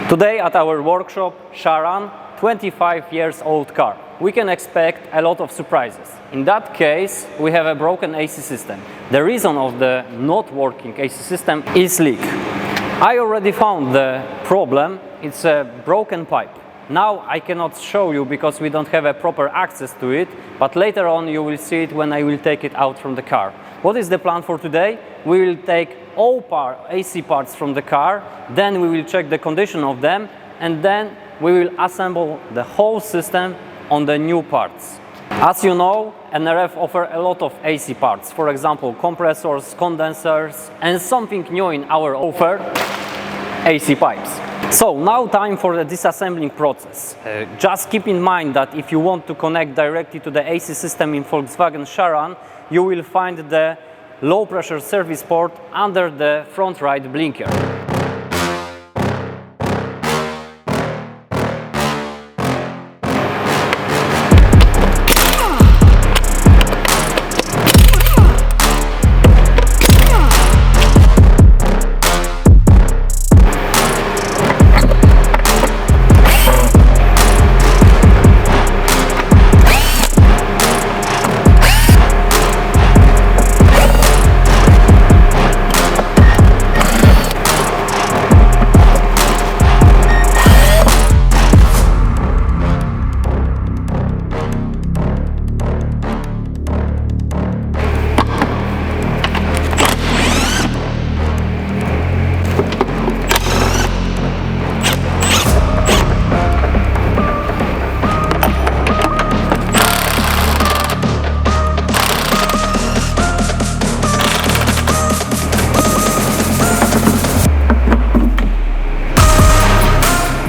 Today at our workshop, Sharan, 25 years old car. We can expect a lot of surprises. In that case, we have a broken AC system. The reason of the not working AC system is leak. I already found the problem. It's a broken pipe. Now I cannot show you because we don't have a proper access to it, but later on you will see it when I will take it out from the car. What is the plan for today? We will take all AC parts from the car, then we will check the condition of them, and then we will assemble the whole system on the new parts. As you know, NRF offers a lot of AC parts, for example compressors, condensers, and something new in our offer, AC pipes. So now time for the disassembling process. Just keep in mind that if you want to connect directly to the AC system in Volkswagen Sharan, you will find the low pressure service port under the front right blinker.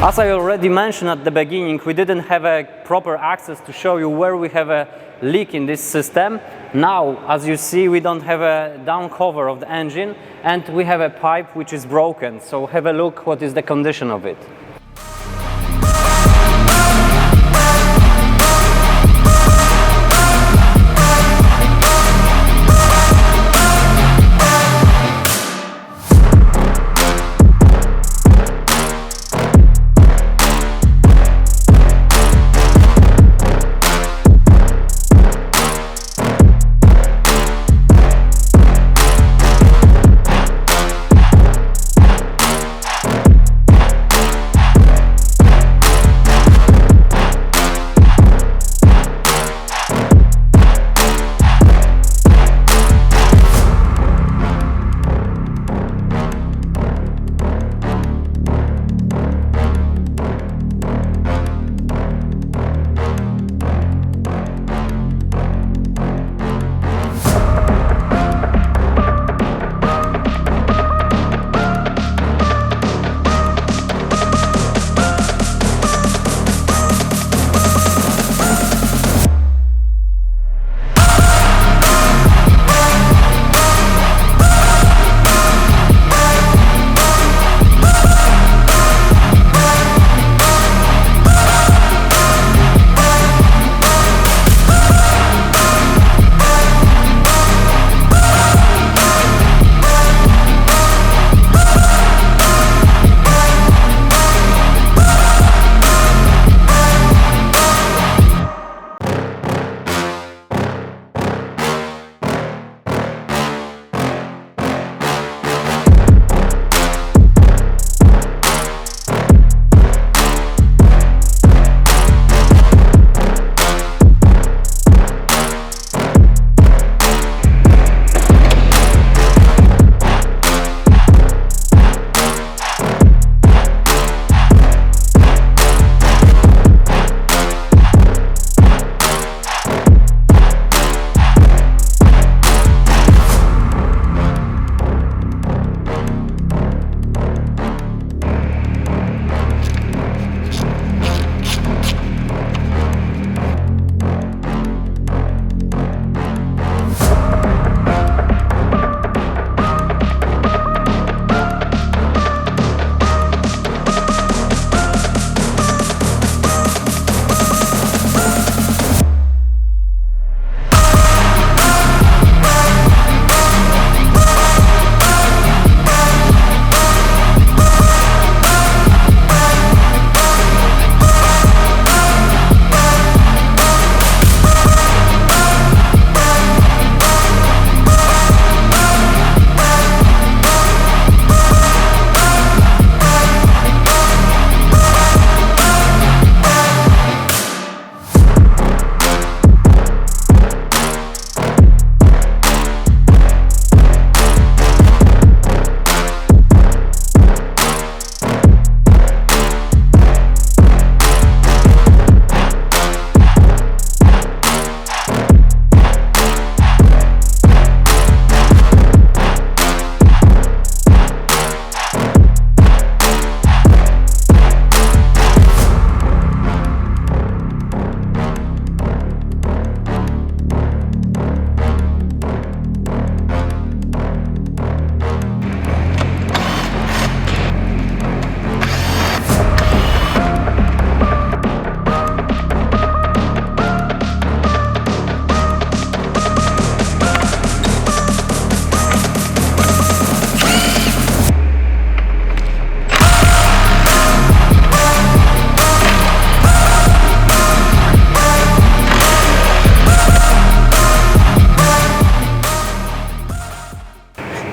As I already mentioned at the beginning, we didn't have a proper access to show you where we have a leak in this system. Now, as you see, we don't have a down cover of the engine and we have a pipe which is broken. So have a look what is the condition of it.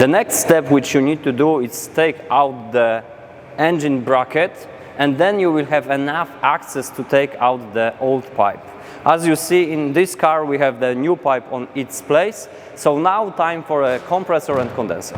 The next step which you need to do is take out the engine bracket, and then you will have enough access to take out the old pipe. As you see in this car, we have the new pipe on its place. So now time for a compressor and condenser.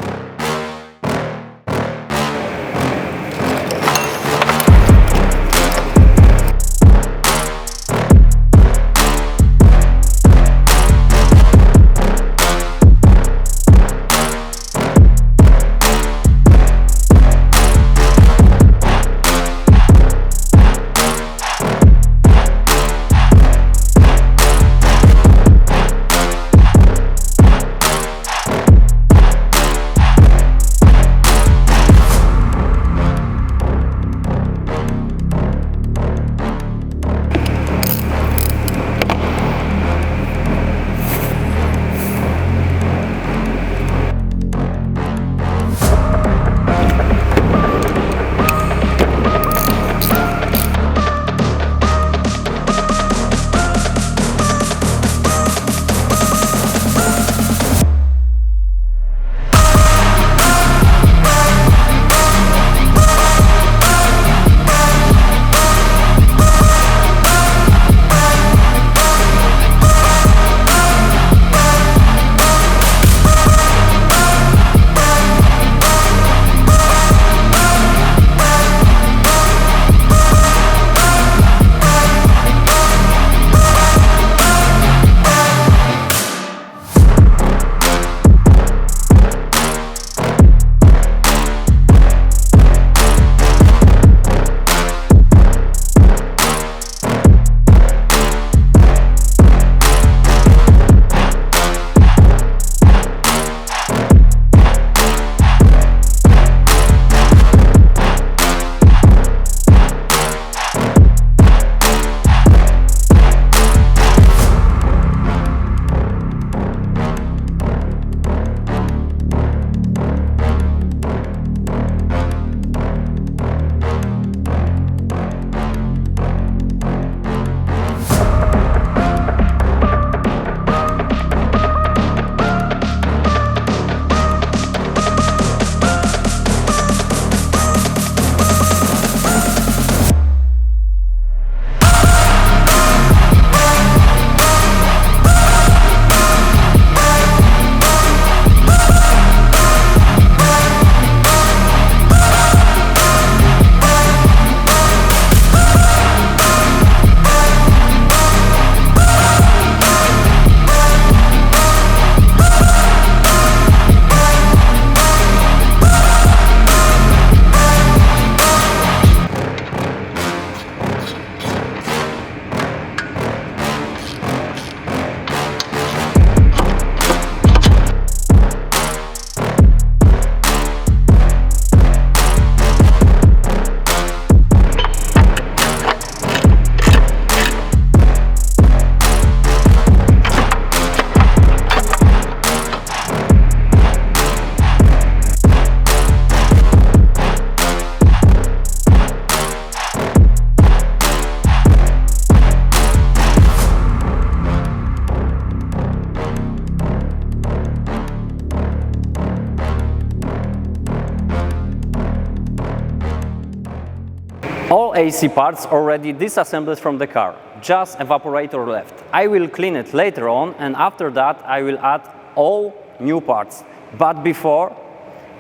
All AC parts already disassembled from the car, just evaporator left. I will clean it later on, and after that I will add all new parts. But before,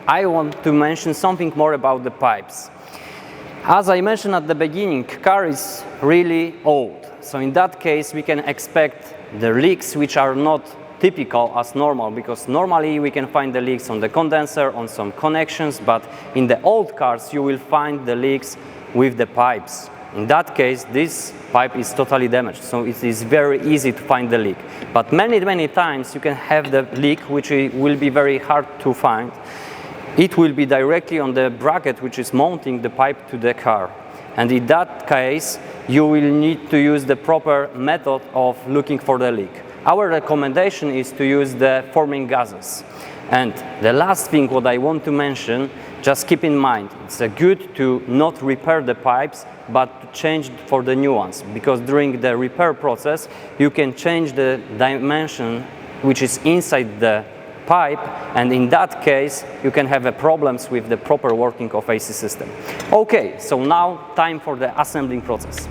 I want to mention something more about the pipes. As I mentioned at the beginning, car is really old. So in that case, we can expect the leaks which are not typical as normal, because normally we can find the leaks on the condenser, on some connections, but in the old cars you will find the leaks with the pipes. In that case, this pipe is totally damaged, so it is very easy to find the leak. But many times you can have the leak which will be very hard to find. It will be directly on the bracket which is mounting the pipe to the car. And in that case, you will need to use the proper method of looking for the leak. Our recommendation is to use the forming gases. And the last thing what I want to mention, just keep in mind, it's good to not repair the pipes, but to change for the new ones, because during the repair process you can change the dimension which is inside the pipe, and in that case you can have problems with the proper working of AC system. Okay, so now time for the assembling process.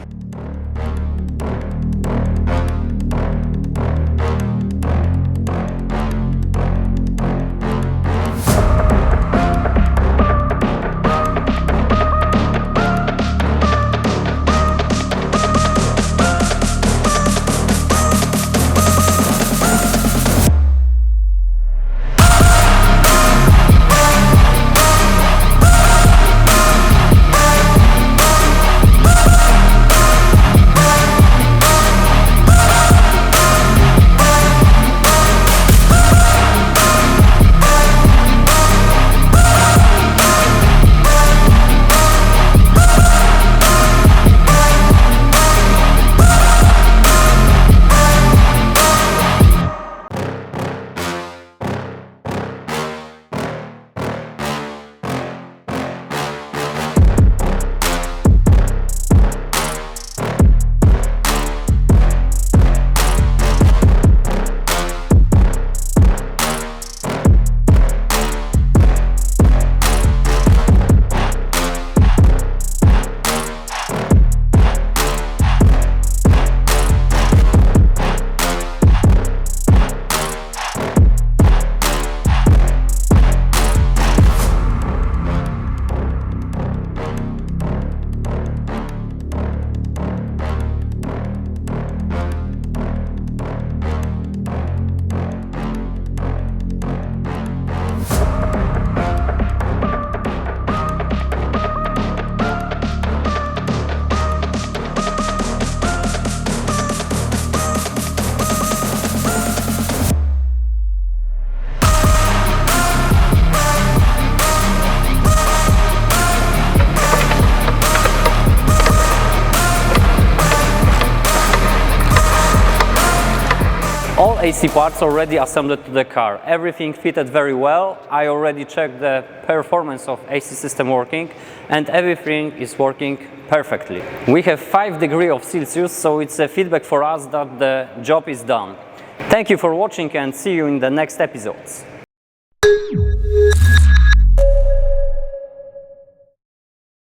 All AC parts already assembled to the car. Everything fitted very well. I already checked the performance of AC system working, and everything is working perfectly. We have 5 degrees of Celsius, so it's a feedback for us that the job is done. Thank you for watching and see you in the next episodes.